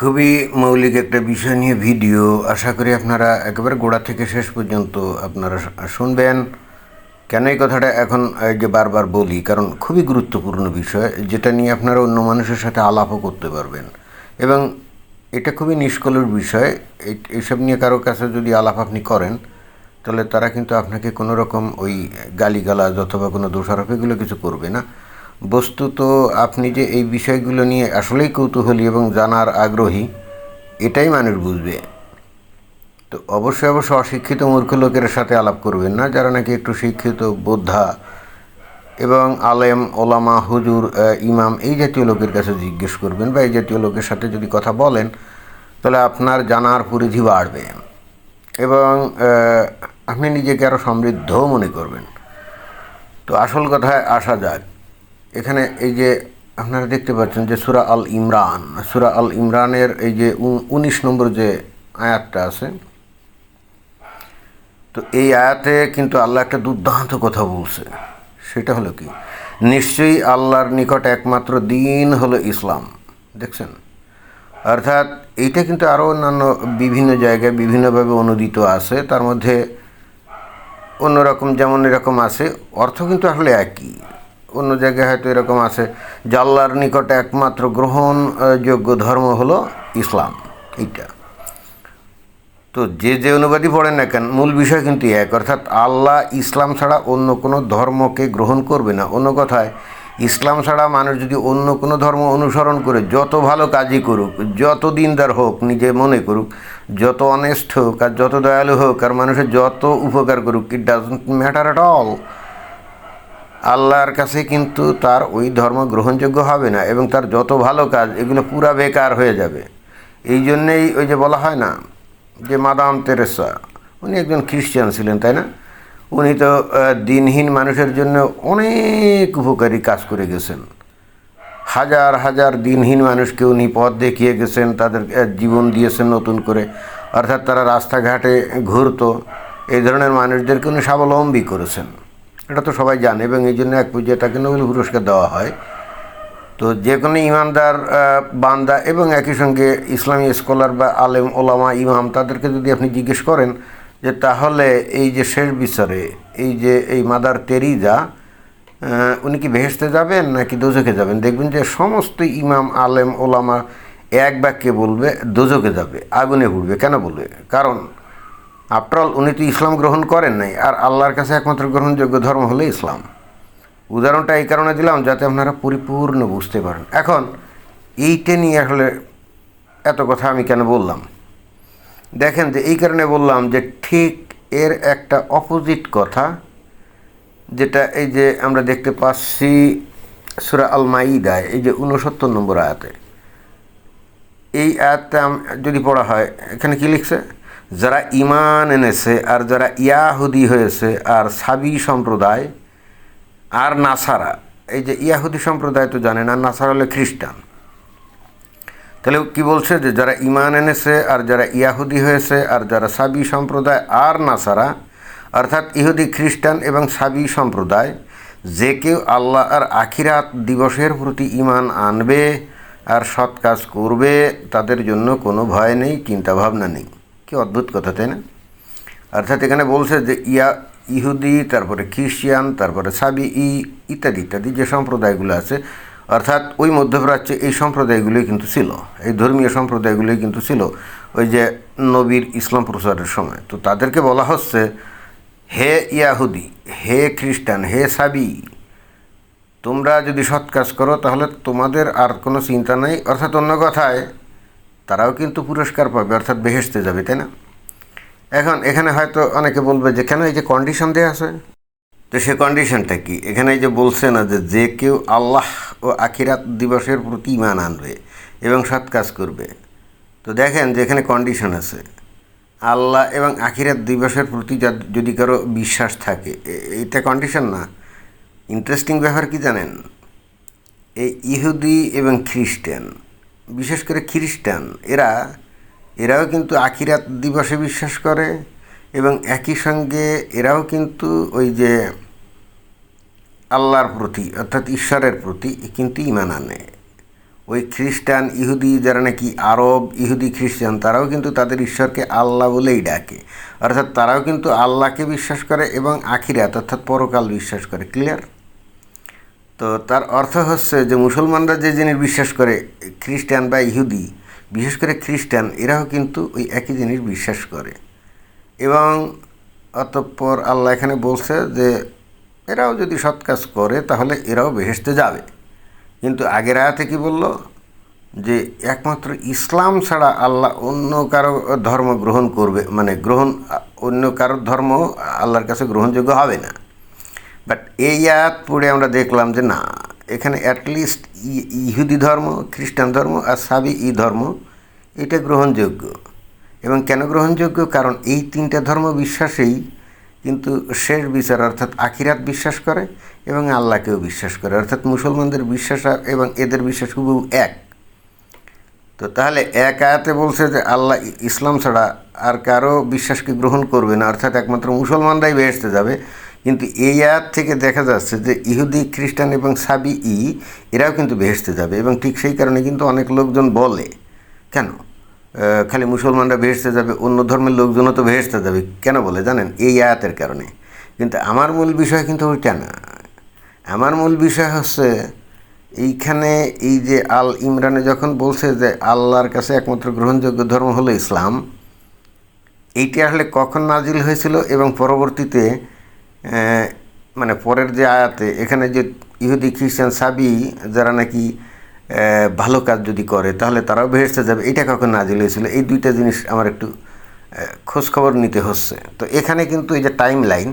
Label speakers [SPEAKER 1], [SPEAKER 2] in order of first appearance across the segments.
[SPEAKER 1] খুবই মৌলিক একটা বিষয় নিয়ে ভিডিও। আশা করি আপনারা একেবারে গোড়া থেকে শেষ পর্যন্ত আপনারা শুনবেন। কেন এই কথাটা এখন এই যে বারবার বলি, কারণ খুবই গুরুত্বপূর্ণ বিষয়, যেটা নিয়ে আপনারা অন্য মানুষের সাথে আলাপও করতে পারবেন। এবং এটা খুবই নিষ্কলুর বিষয়। এইসব নিয়ে কারো কাছে যদি আলাপ আপনি করেন, তাহলে তারা কিন্তু আপনাকে কোনো রকম ওই গালিগালাজ অথবা কোনো দোষারোপ এগুলো কিছু করবে না। বস্তুত আপনি যে এই বিষয়গুলো নিয়ে আসলেই কৌতূহলী এবং জানার আগ্রহী, এটাই মানুষ বুঝবে। তো অবশ্যই অশিক্ষিত মূর্খ লোকের সাথে আলাপ করবেন না, যারা নাকি একটু শিক্ষিত, বোদ্ধা এবং আলেম, ওলামা, হুজুর, ইমাম এই জাতীয় লোকের কাছে জিজ্ঞেস করবেন, বা এই জাতীয় লোকের সাথে যদি কথা বলেন, তাহলে আপনার জানার পরিধি বাড়বে এবং আপনি নিজেকে আরও সমৃদ্ধও মনে করবেন। তো আসল কথায় আসা যাক। এখানে এই যে আপনারা দেখতে পাচ্ছেন যে সূরা আল ইমরানের এই যে 19 নম্বর যে আয়াতটা আছে, তো এই আয়াতে কিন্তু আল্লাহ একটা দুর্দান্ত কথা বলছে। সেটা হলো কি, নিশ্চয়ই আল্লাহর নিকট একমাত্র দিন হলো ইসলাম। দেখছেন? অর্থাৎ এইটা কিন্তু আরও অন্যান্য বিভিন্ন জায়গায় বিভিন্নভাবে অনুদিত আছে। তার মধ্যে অন্যরকম যেমন এরকম আছে, অর্থ কিন্তু আসলে একই। অন্য জায়গায় হয়তো এরকম আছে যে আল্লাহর নিকটে একমাত্র গ্রহণযোগ্য ধর্ম হলো ইসলাম। এইটা তো যে অনুবাদই পড়েন না কেন, মূল বিষয় কিন্তু এক। অর্থাৎ আল্লাহ ইসলাম ছাড়া অন্য কোনো ধর্মকে গ্রহণ করবে না। অন্য কথায়, ইসলাম ছাড়া মানুষ যদি অন্য কোনো ধর্ম অনুসরণ করে যত ভালো কাজই করুক, যত দিনদার হোক নিজে মনে করুক, যত অনেস্ট হোক আর যত দয়ালু হোক আর মানুষের যত উপকার করুক, it doesn't matter at all, আল্লাহর কাছে কিন্তু তার ওই ধর্ম গ্রহণযোগ্য হবে না এবং তার যত ভালো কাজ এগুলো পুরা বেকার হয়ে যাবে। এই জন্যেই ওই যে বলা হয় না যে মাদাম তেরেসা, উনি একজন খ্রিস্টান ছিলেন, তাই না? উনি তো দিনহীন মানুষের জন্য অনেক উপকারী কাজ করে গেছেন। হাজার হাজার দিনহীন মানুষকে উনি পথ দেখিয়ে গেছেন, তাদের জীবন দিয়েছেন নতুন করে। অর্থাৎ তারা রাস্তাঘাটে ঘুরতো, এই ধরনের মানুষদেরকে উনি স্বাবলম্বী করেছেন। এটা তো সবাই জানে এবং এই জন্য এক পর্যায়ে তাকে নোবেল পুরস্কার দেওয়া হয়। তো যে কোনো ইমানদার বান্দা এবং একই সঙ্গে ইসলামী স্কলার বা আলেম, ওলামা, ইমাম, তাদেরকে যদি আপনি জিজ্ঞেস করেন যে তাহলে এই যে শেষ বিচারে এই যে এই মাদার তেরিজা, উনি কি বেহেশতে যাবেন নাকি দোজখে যাবেন, দেখবেন যে সমস্ত ইমাম, আলেম, ওলামা এক বাক্যে বলবে দোজখে যাবে, আগুনে পুড়বে। কেন বলবে? কারণ আফটারঅল উনি তো ইসলাম গ্রহণ করেন নাই, আর আল্লাহর কাছে একমাত্র গ্রহণযোগ্য ধর্ম হলো ইসলাম। উদাহরণটা এই কারণে দিলাম যাতে আপনারা পরিপূর্ণ বুঝতে পারেন। এখন এইটা নিয়ে আসলে এত কথা আমি কেন বললাম, দেখেন যে এই কারণে বললাম যে ঠিক এর একটা অপোজিট কথা, যেটা এই যে আমরা দেখতে পাচ্ছি সূরা আল মাইদায় এই যে 69 নম্বর আয়াতে। এই আয়াতটা যদি পড়া হয়, এখানে কি লিখছে? যারা ঈমান এনেছে আর যারা ইয়াহুদি হয়েছে আর সাবি সম্প্রদায় আর নাসারা, এই যে ইয়াহুদি সম্প্রদায় তো জানেন, আর নাসারা হলে খ্রিস্টান। তাহলে কি বলছে যে যারা ঈমান এনেছে আর যারা ইয়াহুদি হয়েছে আর যারা সাবি সম্প্রদায় আর নাসারা, অর্থাৎ ইহুদি, খ্রিস্টান এবং সাবি সম্প্রদায়, যে কেউ আল্লাহ আর আখিরাত দিবসের প্রতি ঈমান আনবে আর সৎ কাজ করবে, তাদের জন্য কোনো ভয় নেই, চিন্তাভাবনা নেই। কি অদ্ভুত কথা, তাই না? অর্থাৎ এখানে বলছে যে ইহুদি, তারপরে খ্রিস্টান, তারপরে সাবি ইত্যাদি ইত্যাদি যে সম্প্রদায়গুলো আছে, অর্থাৎ ওই মধ্যপ্রাচ্যে এই সম্প্রদায়গুলোই কিন্তু ছিল, এই ধর্মীয় সম্প্রদায়গুলোই কিন্তু ছিল ওই যে নবীর ইসলাম প্রচারের সময়। তো তাদেরকে বলা হচ্ছে, হে ইয়াহুদি, হে খ্রিস্টান, হে সাবি, তোমরা যদি সৎ কাজ করো তাহলে তোমাদের আর কোনো চিন্তা নেই। অর্থাৎ অন্য কথায় তারাও কিন্তু পুরস্কার পাবে, অর্থাৎ বেহেশতে যাবে, তাই না? এখন এখানে হয়তো অনেকে বলবে যে কেন এই যে কন্ডিশন দেওয়া আছে, তো সে কন্ডিশনটা কি? এখানে এই যে বলছে না যে কেউ আল্লাহ ও আখিরাত দিবসের প্রতি ঈমান আনবে এবং সৎ কাজ করবে। তো দেখেন যে এখানে কন্ডিশন আছে, আল্লাহ এবং আখিরাত দিবসের প্রতি যদি কারো বিশ্বাস থাকে, এটা কন্ডিশন না। ইন্টারেস্টিং ব্যাপার কি জানেন? এই ইহুদি এবং খ্রিস্টান, বিশেষ করে খ্রিস্টান, এরাও কিন্তু আখিরাত দিবসে বিশ্বাস করে এবং একই সঙ্গে এরাও কিন্তু ওই যে আল্লাহর প্রতি অর্থাৎ ঈশ্বরের প্রতি কিন্তু ঈমান আনে। ওই খ্রিস্টান ইহুদি যারা নাকি আরব ইহুদি খ্রিস্টান, তারাও কিন্তু তাদের ঈশ্বরকে আল্লাহ বলেই ডাকে। অর্থাৎ তারাও কিন্তু আল্লাহকে বিশ্বাস করে এবং আখিরাত অর্থাৎ পরকাল বিশ্বাস করে। ক্লিয়ার? তো তার অর্থ হচ্ছে যে মুসলমানরা যে জিনিস বিশ্বাস করে, খ্রিস্টান বা ইহুদি, বিশেষ করে খ্রিস্টান, এরাও কিন্তু ওই একই জিনিস বিশ্বাস করে। এবং অতঃপর আল্লাহ এখানে বলছে যে এরাও যদি সৎ কাজ করে তাহলে এরাও বেহেশতে যাবে। কিন্তু আগের আয়াতে কি বলল? যে একমাত্র ইসলাম ছাড়া আল্লাহ অন্য কারো ধর্ম গ্রহণ করবে, মানে অন্য কারোর ধর্ম আল্লাহর কাছে গ্রহণযোগ্য হবে না। বাট এই আয়াত পড়ে আমরা দেখলাম যে না, এখানে অ্যাটলিস্ট ইহুদি ধর্ম, খ্রিস্টান ধর্ম আর সাবিঈ ধর্ম এটা গ্রহণযোগ্য। এবং কেন গ্রহণযোগ্য? কারণ এই তিনটা ধর্ম বিশ্বাসেই কিন্তু শেষ বিচার অর্থাৎ আখিরাত বিশ্বাস করে এবং আল্লাহকেও বিশ্বাস করে। অর্থাৎ মুসলমানদের বিশ্বাস এবং এদের বিশ্বাস হুবহু এক। তো তাহলে এক আয়াতে বলছে যে আল্লাহ ইসলাম ছাড়া আর কারো বিশ্বাসকে গ্রহণ করবে না, অর্থাৎ একমাত্র মুসলমানরাই বেহেশতে যাবে। কিন্তু এই আয়াত থেকে দেখা যাচ্ছে যে ইহুদি, খ্রিস্টান এবং সাবিঈ এরাও কিন্তু বেহেশতে যাবে। এবং ঠিক সেই কারণে কিন্তু অনেক লোকজন বলে, কেন খালি মুসলমানরা বেহেশতে যাবে, অন্য ধর্মের লোকজনও তো বেহেশতে যাবে, কেন বলে জানেন? এই আয়াতের কারণে। কিন্তু আমার মূল বিষয় কিন্তু ওইটা না। আমার মূল বিষয় হচ্ছে এইখানে এই যে আল ইমরানে যখন বলছে যে আল্লাহর কাছে একমাত্র গ্রহণযোগ্য ধর্ম হলো ইসলাম, এইটি আসলে কখন নাজিল হয়েছিল এবং পরবর্তীতে মানে পরের যে আয়াতে এখানে যে ইহুদি, খ্রিস্টান, সাবি যারা নাকি ভালো কাজ যদি করে তাহলে তারাও বেহেশতে যাবে, এটা কখন নাজিল হয়েছিল, এই দুইটা জিনিস আমার একটু খোঁজখবর নিতে হচ্ছে। তো এখানে কিন্তু এই যে টাইম লাইন,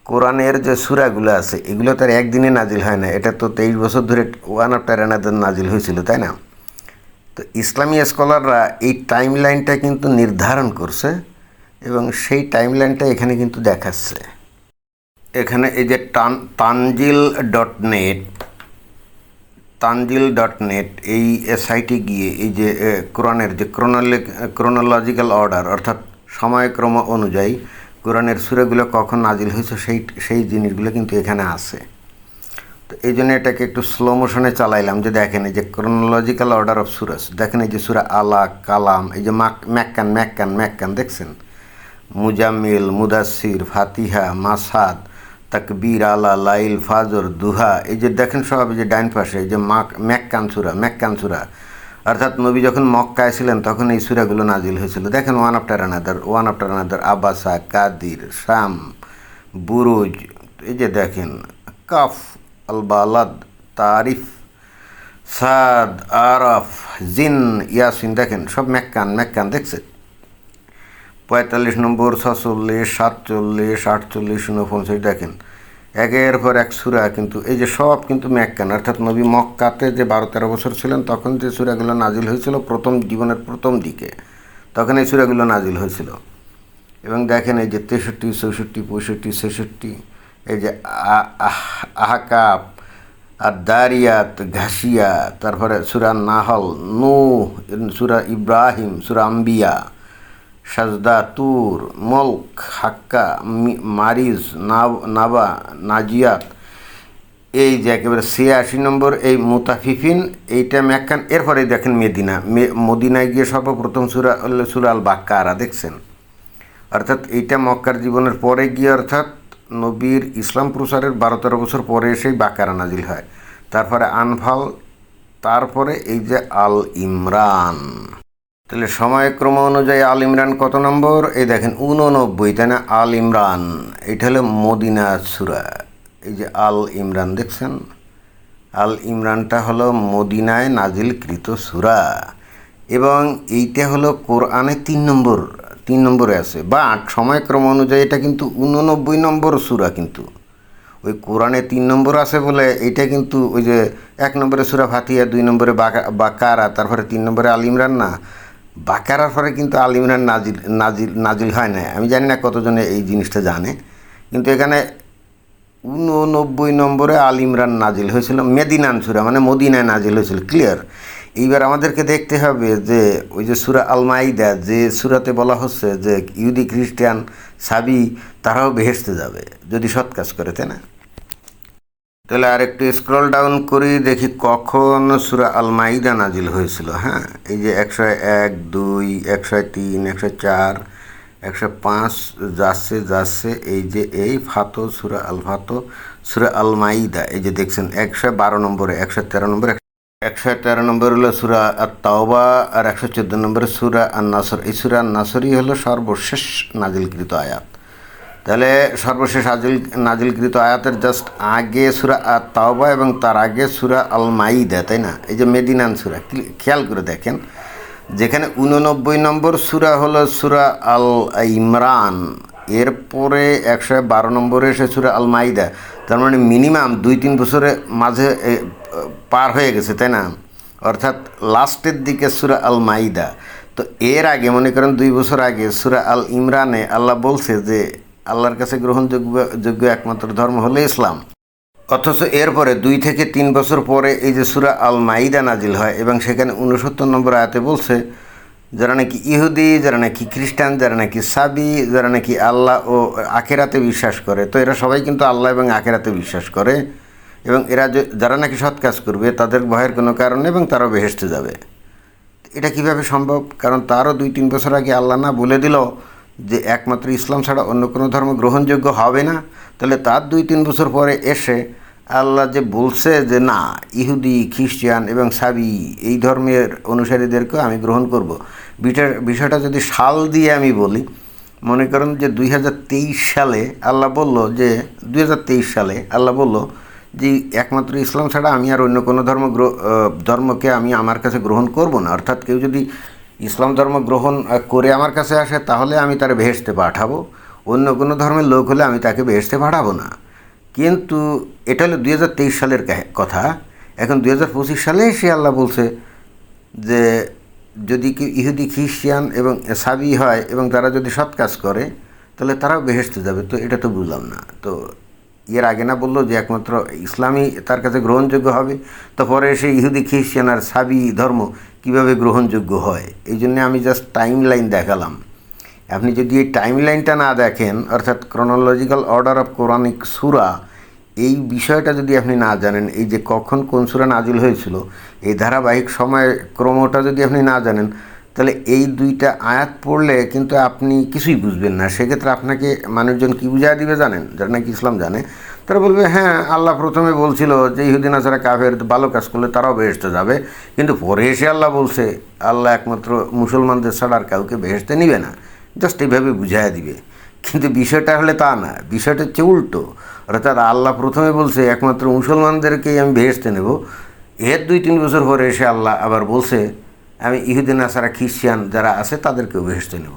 [SPEAKER 1] কোরআনের যে সূরাগুলো আছে এগুলো তার একদিনে নাজিল হয় না, এটা তো 23 বছর ধরে ওয়ান আফটার অ্যানাদার নাজিল হয়েছিল, তাই না? তো ইসলামী স্কলাররা এই টাইম লাইনটা কিন্তু নির্ধারণ করছে এবং সেই টাইম লাইনটা এখানে কিন্তু দেখাচ্ছে। এখানে এই যে তানজিল.নেট এই সাইটে গিয়ে এই যে কোরআনের যে ক্রোনোলজিক্যাল অর্ডার অর্থাৎ সময়ক্রম অনুযায়ী কোরআনের সূরাগুলো কখন নাজিল হয়েছে সেই জিনিসগুলো কিন্তু এখানে আছে। তো এই জন্য এটাকে একটু স্লো মোশনে চালাইলাম, যে দেখেন এই যে ক্রোনোলজিক্যাল অর্ডার অফ সুরাস, দেখেন এই যে সূরা আলাক, কালাম, এই যে ম্যাক্কান দেখছেন, মুজাম্মিল, মুদাসসির, ফাতিহা, মাসাদ, তাকবীর, আলা, লাইল, ফাজর, দুহা, এই যে দেখেন সব এই যে ডাইন পাশে এই যে ম্যাক্কান সূরা, অর্থাৎ নবী যখন মক্কায় ছিলেন তখন এই সূরাগুলো নাজিল হয়েছিল। দেখেন ওয়ান আফটার আনাদার, আবাসা, কাদির, শাম, বুরুজ, এই যে দেখেন কাফ, আল বালাদ, তারিফ, সাদ, আরাফ, জিন, ইয়াসিন, দেখেন সব ম্যাক্কান দেখছেন। 45 নম্বর, 46, 47, 48, 49, দেখেন একের পর এক সূরা কিন্তু এই যে সব কিন্তু ম্যাক্কান, অর্থাৎ নবী মক্কাতে যে 12-13 বছর ছিলেন তখন যে সূরাগুলো নাজিল হয়েছিল জীবনের প্রথম দিকে, তখন এই সূরাগুলো নাজিল হয়েছিল। এবং দেখেন এই যে 63, 64, 65, 66, এই যে আহকাব, আর দারিয়াত, ঘাসিয়া, তারপরে সূরা নাহল, নূহ, সূরা ইব্রাহিম, সূরা আম্বিয়া, সাজদা, তুর, মল্ক, হাক্কা, মারিজ, নাবা, নাজিয়াত, এই যে একেবারে 86 নম্বর এই মুতাফিফিন, এইটা ম্যাক্কান। এরপরে দেখেন মদিনায় গিয়ে সর্বপ্রথম সূরা আল বাকারা দেখছেন, অর্থাৎ এইটা মক্কার জীবনের পরে গিয়ে, অর্থাৎ নবীর ইসলাম প্রচারের 12-13 বছর পরে এসেই বাকারা নাজিল হয়। তারপরে আনফাল, তারপরে এই যে আল ইমরান। তাহলে সময়ক্রম অনুযায়ী আল ইমরান কত নম্বর? এই দেখেন 89, তাই না? আল ইমরান এটা হলো মদিনা সূরা, এই যে আল ইমরান দেখছেন, আল ইমরানটা হলো মদিনায় নাজিলকৃত সূরা এবং এইটা হলো কোরআনে 3 নম্বরে আছে, বাট সময়ক্রম অনুযায়ী এটা কিন্তু 89 নম্বর সূরা। কিন্তু ওই কোরআনে 3 নম্বর আছে বলে এইটা কিন্তু ওই যে 1 নম্বরে সূরা ফাতিহা, 2 নম্বরে বাকারা, তারপরে 3 নম্বরে আল ইমরান না। বাকারার পরে কিন্তু আল ইমরান নাজিল হয় না। আমি জানি না কতজনে এই জিনিসটা জানে, কিন্তু এখানে 89 নম্বরে আল ইমরান নাজিল হয়েছিল, মেদিনান সূরা মানে মদিনায় নাজিল হয়েছিল। ক্লিয়ার? এইবার আমাদেরকে দেখতে হবে যে ওই যে সূরা আল মাইদা, যে সূরাতে বলা হচ্ছে যে ইহুদি, খ্রিস্টান, সাবি তারাও বেহেশতে যাবে যদি সৎ কাজ করে, তাই না? তাহলে আর একটু স্ক্রল ডাউন করি, দেখি কখন সূরা আল মাইদা নাজিল হয়েছিল। হ্যাঁ, এই যে 101, 2, 103, 104, 105 যাচ্ছে যাচ্ছে, এই যে এই ফাতো সূরা আল ফাতো, সূরা আল মাইদা, এই যে দেখছেন 112 নম্বরে, 113 নম্বরে, 113 নম্বর হলো সূরা আত তাওবা, আর 114 নম্বরে সূরা আন নাসর। এই সূরা আন নাসরই হলো সর্বশেষ নাজিলকৃত আয়াত। তাহলে সর্বশেষ নাজিলকৃত আয়াতের জাস্ট আগে সূরা আত তাওবা এবং তার আগে সূরা আল মাইদা, তাই না? এই যে মেদিনান সূরা, খেয়াল করে দেখেন, যেখানে 89 নম্বর সূরা হলো সূরা আল ইমরান, এরপরে 112 নম্বরে এসে সূরা আল মাইদা। তার মানে মিনিমাম 2-3 বছরের মাঝে পার হয়ে গেছে, তাই না? অর্থাৎ লাস্টের দিকে সূরা আল মাইদা। তো এর আগে মনে করেন 2 বছর আগে সূরা আল ইমরানে আল্লাহ বলছে যে আল্লাহর কাছে গ্রহণযোগ্য একমাত্র ধর্ম হলো ইসলাম। অথচ এরপরে 2 থেকে 3 বছর পরে এই যে সূরা আল মাইদা নাজিল হয় এবং সেখানে 69 নম্বর আয়াতে বলছে যারা নাকি ইহুদি, যারা নাকি খ্রিস্টান, যারা নাকি সাবি, যারা নাকি আল্লাহ ও আখেরাতে বিশ্বাস করে, তো এরা সবাই কিন্তু আল্লাহ এবং আখেরাতে বিশ্বাস করে, এবং এরা যারা নাকি সৎ কাজ করবে তাদের ভয়ের কোনো কারণ নেই এবং তারাও বেহেশতে যাবে। এটা কিভাবে সম্ভব? কারণ তারও 2-3 বছর আগে আল্লাহ না বলে দিল যে একমাত্র ইসলাম ছাড়া অন্য কোনো ধর্ম গ্রহণযোগ্য হবে না। তাহলে তার 2-3 বছর পরে এসে আল্লাহ যে বলছে যে না, ইহুদি, খ্রিস্টান এবং সাবি এই ধর্মের অনুসারীদেরকেও আমি গ্রহণ করব। বিষয়টা যদি সাল দিয়ে আমি বলি, মনে করেন যে 2023 সালে আল্লাহ বলল যে 2023 সালে আল্লাহ বলল যে একমাত্র ইসলাম ছাড়া আমি আর অন্য কোনো ধর্মকে আমি আমার কাছে গ্রহণ করব না। অর্থাৎ কেউ যদি ইসলাম ধর্ম গ্রহণ করে আমার কাছে আসে তাহলে আমি তার বেহেশতে পাঠাবো, অন্য কোনো ধর্মের লোক হলে আমি তাকে বেহেশতে পাঠাবো না। কিন্তু এটা হলো 2023 সালের কথা। এখন 2025 সালে সে আল্লাহ বলছে যে যদি কেউ ইহুদি, খ্রিস্টান এবং সাবি হয় এবং তারা যদি সৎ কাজ করে তাহলে তারাও বেহেশতে যাবে। তো এটা তো বুঝলাম না। তো এর আগে না বললো যে একমাত্র ইসলামই তার কাছে গ্রহণযোগ্য হবে, তো পরে এসে ইহুদি, খ্রিস্টান আর সাবি ধর্ম কিভাবে গ্রহণযোগ্য হয়? এই জন্যে আমি জাস্ট টাইম লাইন দেখালাম। আপনি যদি এই টাইম লাইনটা না দেখেন, অর্থাৎ ক্রোনোলজিক্যাল অর্ডার অফ কোরআনিক সূরা, এই বিষয়টা যদি আপনি না জানেন, এই যে কখন কোন সূরা নাজিল হয়েছিল, এই ধারাবাহিক সময় ক্রমটা যদি আপনি না জানেন, তাহলে এই 2টা আয়াত পড়লে কিন্তু আপনি কিছুই বুঝবেন না। সেক্ষেত্রে আপনাকে মানুষজন কী বুঝায় দিবে জানেন? যারা নাকি ইসলাম জানে তারা বলবে হ্যাঁ, আল্লাহ প্রথমে বলছিল যে ইহুদি নাসারা কাফের, ভালো কাজ করলে তারাও বেহেশতে যাবে, কিন্তু পরে এসে আল্লাহ বলছে আল্লাহ একমাত্র মুসলমানদের ছাড়া আর কাউকে বেহেশতে নিবে না। জাস্ট এইভাবে বুঝাইয়া দিবে। কিন্তু বিষয়টা হলে তা না, বিষয়টা হচ্ছে উল্টো। অর্থাৎ আল্লাহ প্রথমে বলছে একমাত্র মুসলমানদেরকেই আমি বেহেশতে নেব, এর 2-3 বছর পরে এসে আল্লাহ আবার বলছে আমি ইহুদি নাসারা খ্রিস্টান যারা আছে তাদেরকেও বেহেশতে নেব।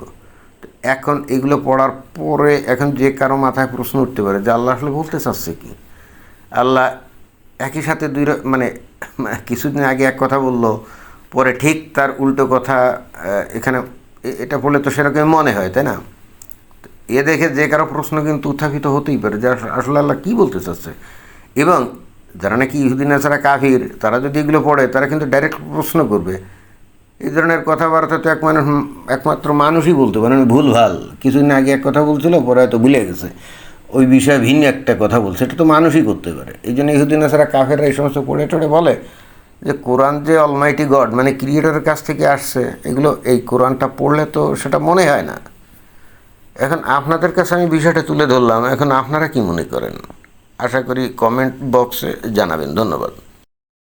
[SPEAKER 1] এখন এগুলো পড়ার পরে এখন যে কারো মাথায় প্রশ্ন উঠতে পারে যে আল্লাহ আসলে বলতে চাচ্ছে কি? আল্লাহ একই সাথে মানে কিছুদিন আগে এক কথা বলল, পরে ঠিক তার উল্টো কথা এখানে, এটা পড়লে তো সেরকম মনে হয়, তাই না? এ দেখে যে কারো প্রশ্ন কিন্তু উত্থাপিত হতেই পারে যে আসলে আল্লাহ কী বলতে চাচ্ছে। এবং যারা নাকি ইহুদি নাসারা কাফির তারা যদি এগুলো পড়ে তারা কিন্তু ডাইরেক্ট প্রশ্ন করবে। এই ধরনের কথাবার্তা তো একমাত্র মানুষই বলতে পারে, ভুলভাল। কিছুদিন আগে এক কথা বলছিল, পরে হয়তো ভুলে গেছে, ওই বিষয়ে ভিন্ন একটা কথা বলছে, এটা তো মানুষই করতে পারে। এই জন্য ইহুদি নাসারা কাফেররা এই সমস্ত পড়ে টড়ে বলে যে কোরআন যে অলমাইটি গড মানে ক্রিয়েটরের কাছ থেকে আসছে, এগুলো এই কোরআনটা পড়লে তো সেটা মনে হয় না। এখন আপনাদের কাছে আমি বিষয়টা তুলে ধরলাম, এখন আপনারা কি মনে করেন? আশা করি কমেন্ট বক্সে জানাবেন। ধন্যবাদ।